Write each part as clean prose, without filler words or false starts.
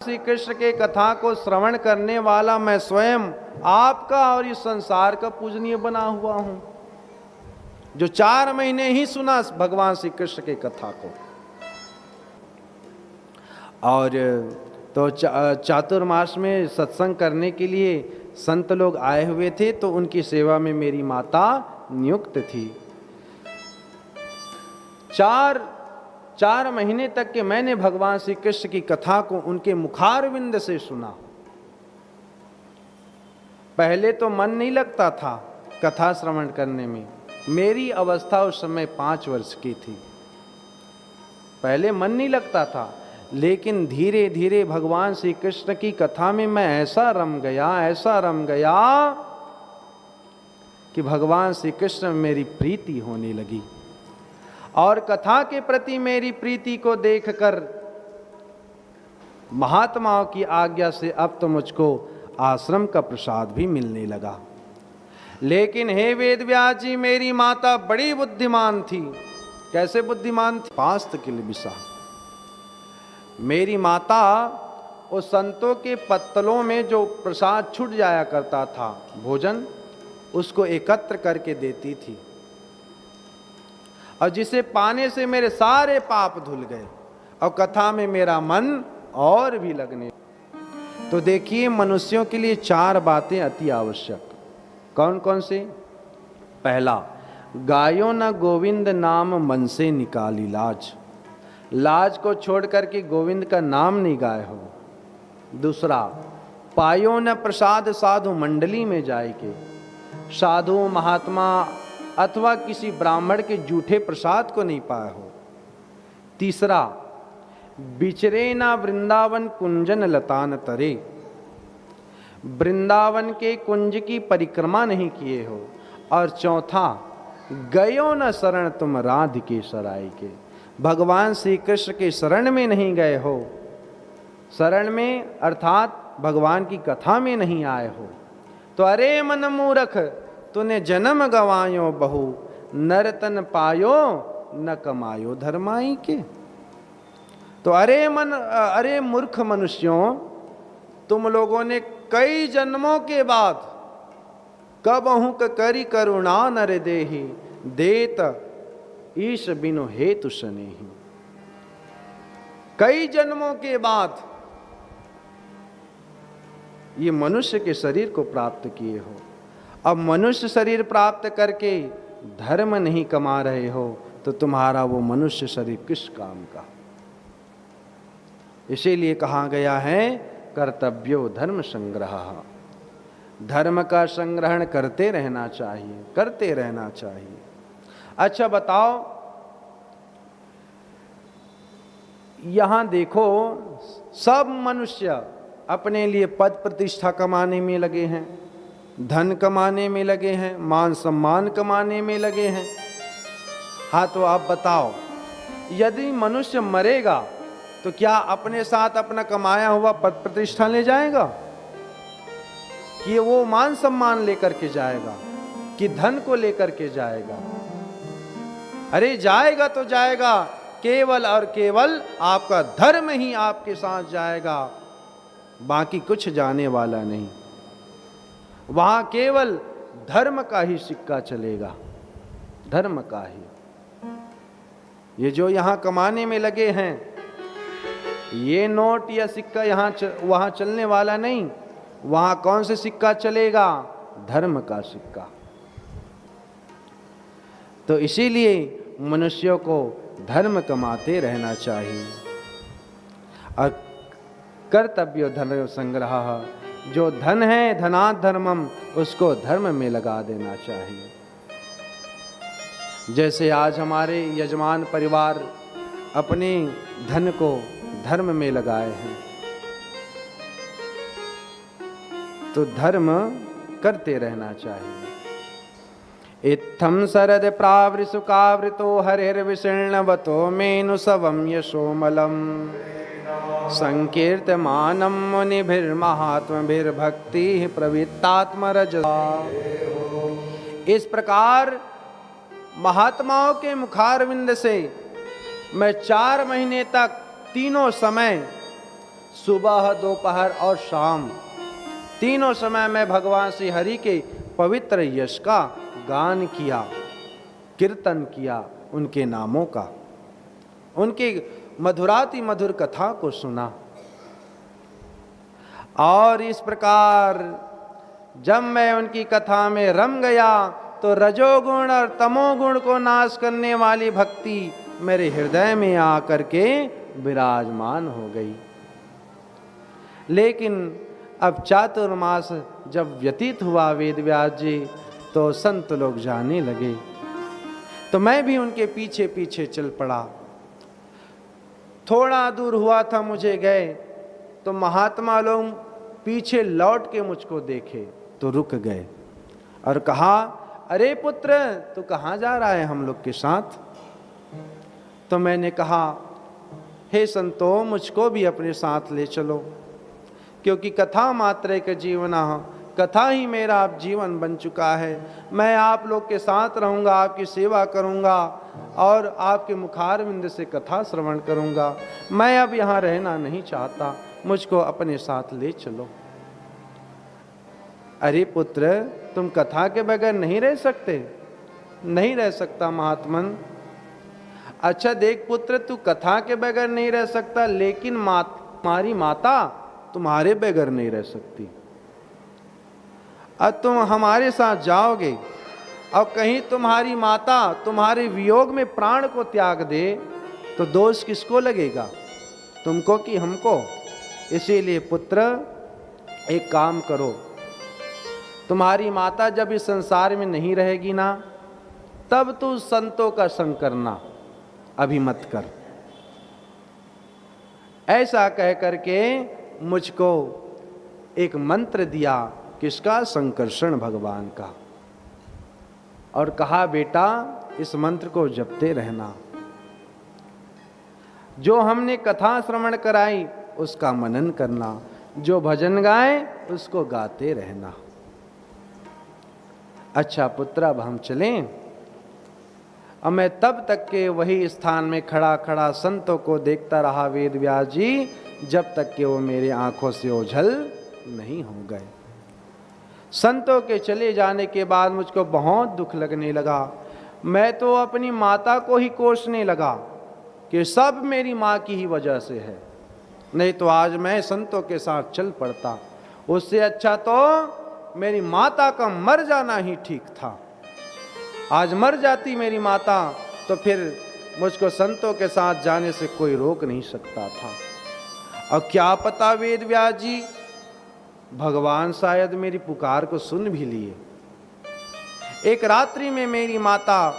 श्री कृष्ण के कथा को श्रवण करने वाला मैं स्वयं आपका और इस संसार का पूजनीय बना हुआ हूं, जो 4 महीने ही सुना भगवान श्री कृष्ण के कथा को। और तो चातुर्मास में सत्संग करने के लिए संत लोग आए हुए थे, तो उनकी सेवा में मेरी माता नियुक्त थी। 4 महीने तक के मैंने भगवान श्री कृष्ण की कथा को उनके मुखारविंद से सुना। पहले तो मन नहीं लगता था कथा श्रवण करने में। मेरी अवस्था उस समय 5 वर्ष की थी। पहले मन नहीं लगता था, लेकिन धीरे धीरे भगवान श्री कृष्ण की कथा में मैं ऐसा रम गया कि भगवान श्री कृष्ण में मेरी प्रीति होने लगी। और कथा के प्रति मेरी प्रीति को देखकर महात्माओं की आज्ञा से अब तो मुझको आश्रम का प्रसाद भी मिलने लगा। लेकिन हे वेदव्यास जी, मेरी माता बड़ी बुद्धिमान थी। कैसे बुद्धिमान थी? पास्त किलबिसा। मेरी माता उस संतों के पत्तलों में जो प्रसाद छूट जाया करता था, भोजन, उसको एकत्र करके देती थी, और जिसे पाने से मेरे सारे पाप धुल गए और कथा में मेरा मन और भी लगने। तो देखिए, मनुष्यों के लिए 4 बातें अति आवश्यक। कौन कौन से? पहला, गायो न गोविंद नाम मन से निकाली लाज। लाज को छोड़ करके गोविंद का नाम नहीं गाए हो। दूसरा, पायो न प्रसाद साधु मंडली में जाए के। साधु महात्मा अथवा किसी ब्राह्मण के जूठे प्रसाद को नहीं पाया हो। तीसरा, बिचरे ना वृंदावन कुंजन लतान तरे। वृंदावन के कुंज की परिक्रमा नहीं किए हो। और चौथा, गयो न शरण तुम राधिके सराय के। भगवान श्री कृष्ण के शरण में नहीं गए हो। शरण में अर्थात भगवान की कथा में नहीं आए हो। तो अरे मन मूर्ख, तूने जन्म गवायो बहु, नरतन पायो न कमायो धर्माई के। तो अरे मूर्ख मनुष्यों, तुम लोगों ने कई जन्मों के बाद कबहु करी करुणा नर देहि, देत ईश बिनु हेतु सनेहि। कई जन्मों के बाद ये मनुष्य के शरीर को प्राप्त किए हो। अब मनुष्य शरीर प्राप्त करके धर्म नहीं कमा रहे हो, तो तुम्हारा वो मनुष्य शरीर किस काम का? इसीलिए कहा गया है, कर्तव्यो धर्म संग्रह। धर्म का संग्रहण करते रहना चाहिए, करते रहना चाहिए। अच्छा बताओ, यहां देखो, सब मनुष्य अपने लिए पद प्रतिष्ठा कमाने में लगे हैं, धन कमाने में लगे हैं, मान सम्मान कमाने में लगे हैं। हाँ, तो आप बताओ, यदि मनुष्य मरेगा तो क्या अपने साथ अपना कमाया हुआ पद प्रतिष्ठा ले जाएगा? कि वो मान सम्मान लेकर के जाएगा, कि धन को लेकर के जाएगा? अरे जाएगा तो जाएगा, केवल और केवल आपका धर्म ही आपके साथ जाएगा, बाकी कुछ जाने वाला नहीं। वहां केवल धर्म का ही सिक्का चलेगा, धर्म का ही। ये जो यहां कमाने में लगे हैं, ये नोट या सिक्का वहां चलने वाला नहीं। वहां कौन से सिक्का चलेगा? धर्म का सिक्का। तो इसीलिए मनुष्यों को धर्म कमाते रहना चाहिए। और कर्तव्य धर्म संग्रह, जो धन है धनात् धर्मम, उसको धर्म में लगा देना चाहिए। जैसे आज हमारे यजमान परिवार अपने धन को धर्म में लगाए हैं, तो धर्म करते रहना चाहिए। इत्थम शरद प्रावृसुकावृतो हरिर्विशीर्णवतो मेनुसवं यशोमलम, संकीर्तमानं मुनिभिर्महात्मभिर्भक्ति प्रवृत्तात्मरजसा। इस प्रकार महात्माओं के मुखारविंद से मैं 4 महीने तक तीनों समय सुबह, दोपहर और शाम, तीनों समय मैं भगवान श्री हरि के पवित्र यश का गान किया, कीर्तन किया, उनके नामों का, उनके मधुराति मधुर कथा को सुना। और इस प्रकार जब मैं उनकी कथा में रम गया तो रजोगुण और तमोगुण को नाश करने वाली भक्ति मेरे हृदय में आकर के विराजमान हो गई। लेकिन अब चातुर्मास जब व्यतीत हुआ वेदव्यास जी, तो संत लोग जाने लगे, तो मैं भी उनके पीछे पीछे चल पड़ा। थोड़ा दूर हुआ था मुझे गए, तो महात्मा लोग पीछे लौट के मुझको देखे तो रुक गए और कहा, अरे पुत्र तू कहाँ जा रहा है हम लोग के साथ? तो मैंने कहा, हे संतो, मुझको भी अपने साथ ले चलो, क्योंकि कथा मात्र एक जीवना, कथा ही मेरा अब जीवन बन चुका है। मैं आप लोग के साथ रहूँगा, आपकी सेवा करूँगा और आपके मुखारविंद से कथा श्रवण करूँगा। मैं अब यहाँ रहना नहीं चाहता, मुझको अपने साथ ले चलो। अरे पुत्र, तुम कथा के बगैर नहीं रह सकते? नहीं रह सकता महात्मन। अच्छा देख पुत्र, तू कथा के बगैर नहीं रह सकता, लेकिन तुम्हारी माता तुम्हारे बगैर नहीं रह सकती। अब तुम हमारे साथ जाओगे और कहीं तुम्हारी माता तुम्हारे वियोग में प्राण को त्याग दे तो दोष किसको लगेगा, तुमको कि हमको? इसीलिए पुत्र एक काम करो, तुम्हारी माता जब इस संसार में नहीं रहेगी ना, तब तू संतों का संग करना, अभी मत कर। ऐसा कह करके मुझको एक मंत्र दिया, किसका? संकर्षण भगवान का, और कहा, बेटा इस मंत्र को जपते रहना। जो हमने कथा श्रवण कराई उसका मनन करना, जो भजन गाए उसको गाते रहना। अच्छा पुत्र, अब हम चलें। अब मैं तब तक के वही स्थान में खड़ा खड़ा संतों को देखता रहा वेद व्यास जी, जब तक कि वो मेरे आंखों से ओझल नहीं हो गए। संतों के चले जाने के बाद मुझको बहुत दुख लगने लगा। मैं तो अपनी माता को ही कोसने लगा कि सब मेरी माँ की ही वजह से है, नहीं तो आज मैं संतों के साथ चल पड़ता। उससे अच्छा तो मेरी माता का मर जाना ही ठीक था। आज मर जाती मेरी माता तो फिर मुझको संतों के साथ जाने से कोई रोक नहीं सकता था। और क्या पता वेद व्यास जी, भगवान शायद मेरी पुकार को सुन भी लिए। एक रात्रि में मेरी माता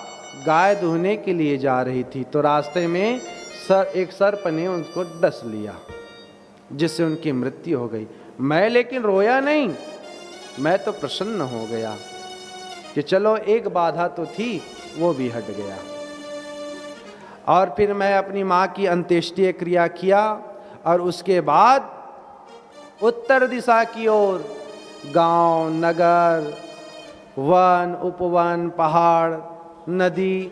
गाय दुहने के लिए जा रही थी, तो रास्ते में एक सर्प ने उनको डस लिया, जिससे उनकी मृत्यु हो गई। मैं लेकिन रोया नहीं, मैं तो प्रसन्न हो गया कि चलो एक बाधा तो थी, वो भी हट गया। और फिर मैं अपनी माँ की अंत्येष्टि क्रिया किया और उसके बाद उत्तर दिशा की ओर गांव, नगर, वन, उपवन, पहाड़, नदी,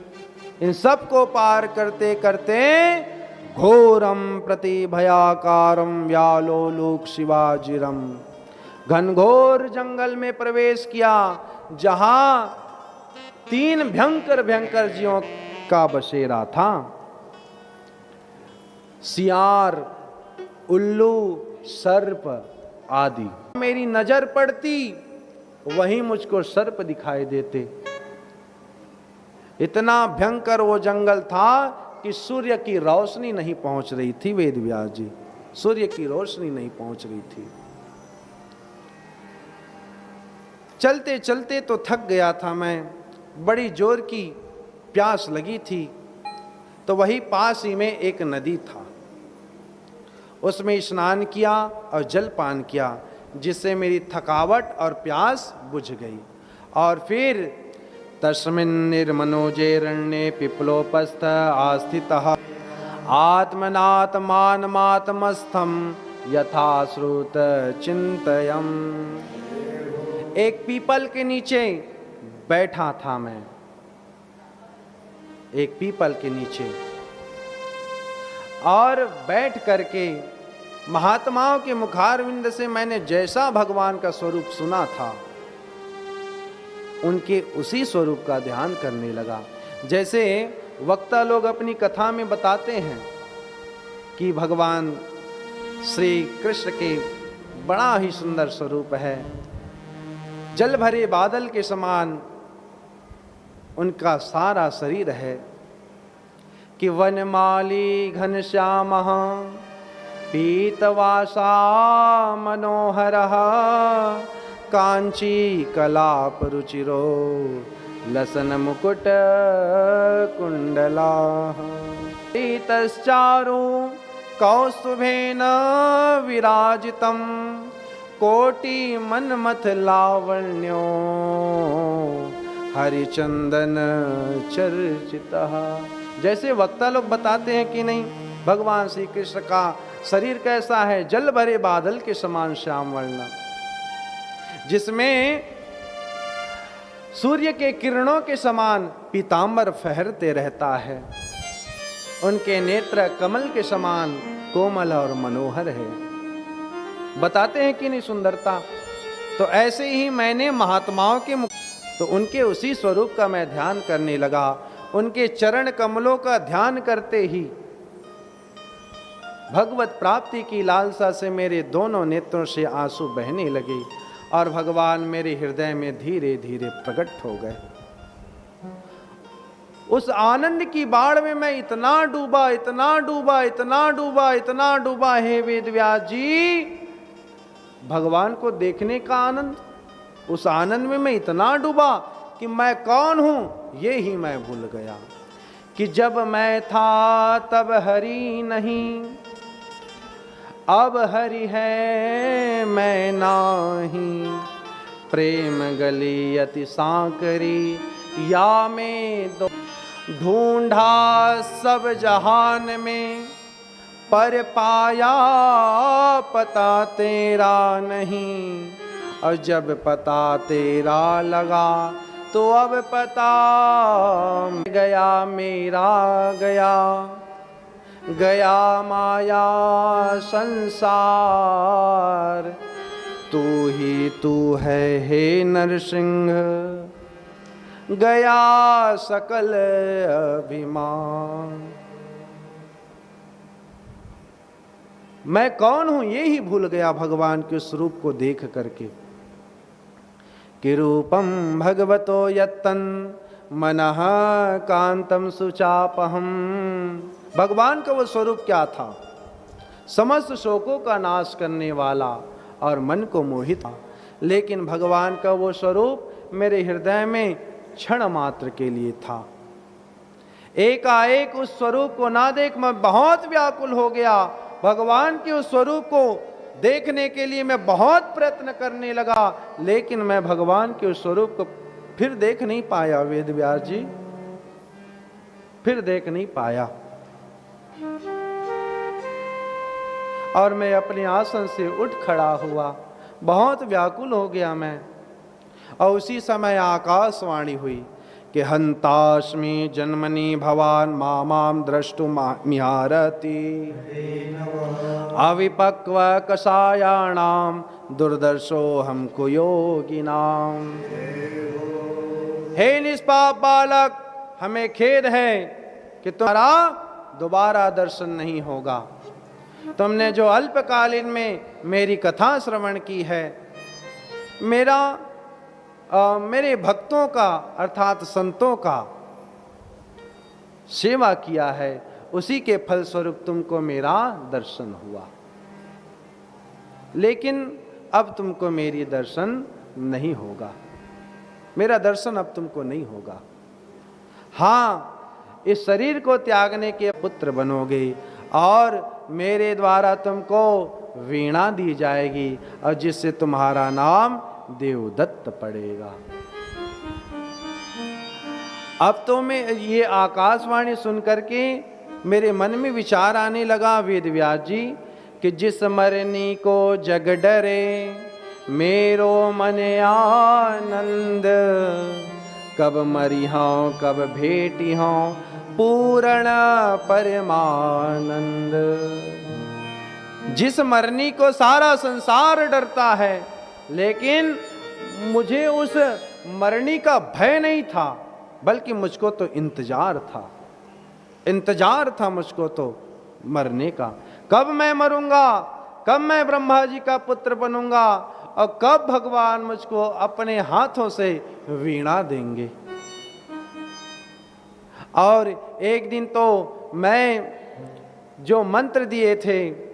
इन सब को पार करते करते घोरम प्रति भयाकारम व्यालोलुक शिवाजिरम, घनघोर जंगल में प्रवेश किया, जहां 3 भयंकर भयंकर जीवों का बसेरा था। सियार, उल्लू, सर्प आदि। मेरी नजर पड़ती वहीं मुझको सर्प दिखाई देते। इतना भयंकर वो जंगल था कि सूर्य की रोशनी नहीं पहुंच रही थी वेद व्यास जी, सूर्य की रोशनी नहीं पहुंच रही थी। चलते चलते तो थक गया था मैं, बड़ी जोर की प्यास लगी थी। तो वही पास ही में एक नदी था, उसमें स्नान किया और जलपान किया, जिससे मेरी थकावट और प्यास बुझ गई। और फिर तस्मिन् निर्मनोजेरण्ये पिप्लोपस्थ आस्थितः आत्मनात्मानमात्मस्थं यथा श्रुत चिंतयम्। एक पीपल के नीचे बैठा था मैं, एक पीपल के नीचे, और बैठ करके महात्माओं के मुखारविंद से मैंने जैसा भगवान का स्वरूप सुना था, उनके उसी स्वरूप का ध्यान करने लगा। जैसे वक्ता लोग अपनी कथा में बताते हैं कि भगवान श्री कृष्ण के बड़ा ही सुंदर स्वरूप है, जल भरे बादल के समान उनका सारा शरीर है, कि वनमाली घनश्याम पीतवासा मनोहरः कांची कलाप रुचिरो लसन मुकुट कुंडला पीतश्चारु कौस्तुभेन विराजितं कोटि मनमथ लावण्यो हरिचंदन चर्चितः। जैसे वक्ता लोग बताते हैं कि नहीं, भगवान श्री कृष्ण का शरीर कैसा है, जल भरे बादल के समान श्याम वर्ण, जिसमें सूर्य के किरणों के समान पीतांबर फहरते रहता है, उनके नेत्र कमल के समान कोमल और मनोहर है। बताते हैं कि नहीं सुंदरता। तो ऐसे ही मैंने महात्माओं के तो उनके उसी स्वरूप का मैं ध्यान करने लगा। उनके चरण कमलों का ध्यान करते ही भगवत प्राप्ति की लालसा से मेरे दोनों नेत्रों से आंसू बहने लगे और भगवान मेरे हृदय में धीरे धीरे प्रकट हो गए। उस आनंद की बाढ़ में मैं इतना डूबा, इतना डूबा, इतना डूबा, इतना डूबा, हे वेदव्यास जी, भगवान को देखने का आनंद, उस आनंद में मैं इतना डूबा कि मैं कौन हूं ये ही मैं भूल गया। कि जब मैं था तब हरि नहीं, अब हरि है मैं नाही, प्रेम गली अति सांकरी या में दो, ढूंढा सब जहान में पर पाया पता तेरा नहीं, और जब पता तेरा लगा तो अब पता गया मेरा गया, गया माया संसार, तू ही तू है हे नरसिंह, गया सकल अभिमान। मैं कौन हूं ये ही भूल गया भगवान के स्वरूप को देख करके। कि रूपम भगवतो यत्तन मनः कांतम सुचापहम। भगवान का वो स्वरूप क्या था? समस्त शोकों का नाश करने वाला और मन को मोहित। लेकिन भगवान का वो स्वरूप मेरे हृदय में क्षण मात्र के लिए था। एकाएक उस स्वरूप को ना देख मैं बहुत व्याकुल हो गया। भगवान के उस स्वरूप को देखने के लिए मैं बहुत प्रयत्न करने लगा, लेकिन मैं भगवान के उस स्वरूप को फिर देख नहीं पाया। वेदव्यास जी, फिर देख नहीं पाया। और मैं अपने आसन से उठ खड़ा हुआ, बहुत व्याकुल हो गया मैं। और उसी समय आकाशवाणी हुई कि हंतास्मि जन्मनि भवान मामाम द्रष्टुमिहारति, अविपक्व कषायाणाम दुर्दर्शो हमको योगिनाम। हे निष्पाप बालक, हमें खेद है कि तुम्हारा दोबारा दर्शन नहीं होगा। तुमने जो अल्पकालीन में मेरी कथा श्रवण की है, मेरे भक्तों का अर्थात संतों का सेवा किया है, उसी के फलस्वरूप तुमको मेरा दर्शन हुआ। लेकिन अब तुमको मेरी दर्शन नहीं होगा, मेरा दर्शन अब तुमको नहीं होगा। हाँ, इस शरीर को त्यागने के पुत्र बनोगे और मेरे द्वारा तुमको वीणा दी जाएगी और जिससे तुम्हारा नाम देवदत्त पड़ेगा। अब तो मैं ये आकाशवाणी सुन करके मेरे मन में विचार आने लगा, वेदव्यास जी, कि जिस मरनी को जग डरे मेरो मन आनंद, कब मरी हों कब भेटी हों पूर्ण परमानंद। जिस मरनी को सारा संसार डरता है, लेकिन मुझे उस मरनी का भय नहीं था, बल्कि मुझको तो इंतजार था मुझको तो मरने का। कब मैं मरूंगा, कब मैं ब्रह्मा जी का पुत्र बनूंगा, और कब भगवान मुझको अपने हाथों से वीणा देंगे। और एक दिन तो मैं जो मंत्र दिए थे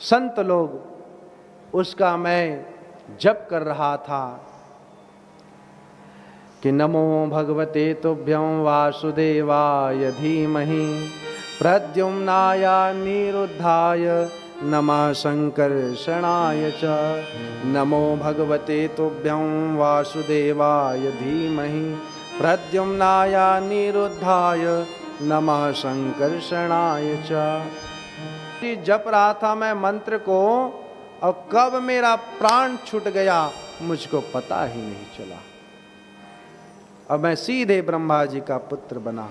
संत लोग, उसका मैं जप कर रहा था कि नमो भगवते तुभ्यं वासुदेवाय धीमहि प्रद्युम्नाय निरुद्धाय नमः संकर्षणाय च। नमो भगवते तुभ्यं वासुदेवाय धीमहि प्रद्युम्नाय निरुद्धाय नमः संकर्षणाय च। जप रहा था मैं मंत्र को, और कब मेरा प्राण छूट गया मुझको पता ही नहीं चला। अब मैं सीधे ब्रह्मा जी का पुत्र बना।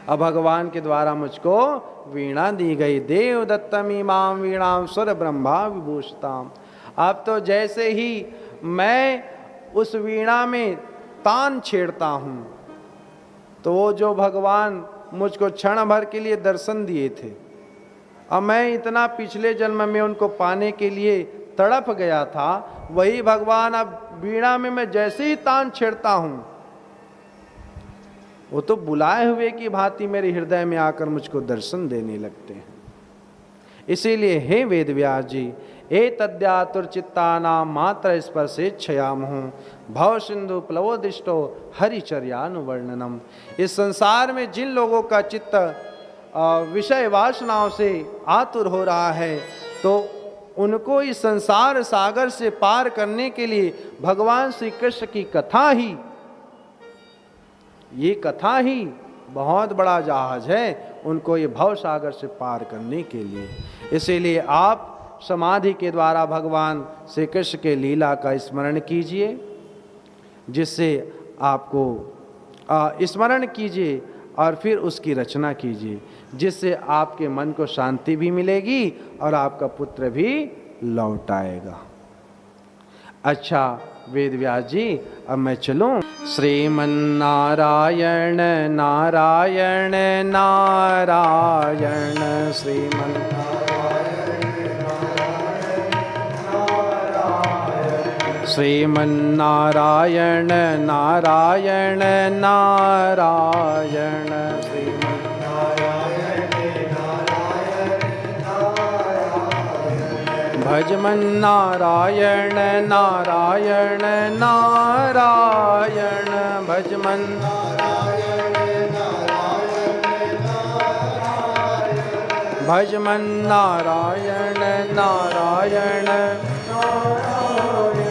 अब भगवान के द्वारा मुझको वीणा दी गई। देव दत्तम इमाम वीणाम सुर ब्रह्मा विभूषताम। अब तो जैसे ही मैं उस वीणा में तान छेड़ता हूँ, तो वो जो भगवान मुझको क्षण भर के लिए दर्शन दिए थे, अब मैं इतना पिछले जन्म में उनको पाने के लिए तड़प गया था, वही भगवान अब वीणा में मैं जैसे ही तान छेड़ता हूं, वो तो बुलाए हुए की भांति मेरे हृदय में आकर मुझको दर्शन देने लगते हैं। इसीलिए हे वेद व्यास जी, एतद्यातुर चित्तानाम मात्र स्पर्शेच्छयामहु भव सिंधु प्लवोदिष्टो हरिचर्यानुवर्णनम। इस संसार में जिन लोगों का चित्त विषय वासनाओं से आतुर हो रहा है, तो उनको इस संसार सागर से पार करने के लिए भगवान श्री कृष्ण की कथा ही, ये कथा ही बहुत बड़ा जहाज है उनको ये भव सागर से पार करने के लिए। इसीलिए आप समाधि के द्वारा भगवान श्री कृष्ण के लीला का स्मरण कीजिए, जिससे आपको स्मरण कीजिए और फिर उसकी रचना कीजिए, जिससे आपके मन को शांति भी मिलेगी और आपका पुत्र भी लौट आएगा। अच्छा वेद व्यास जी, अब मैं चलूं? श्रीमन्नारायण नारायण नारायण श्रीमन्नारायण नारायण नारायण भजमन नारायण नारायण नारायण भजमन भजमन नारायण नारायण नारायण।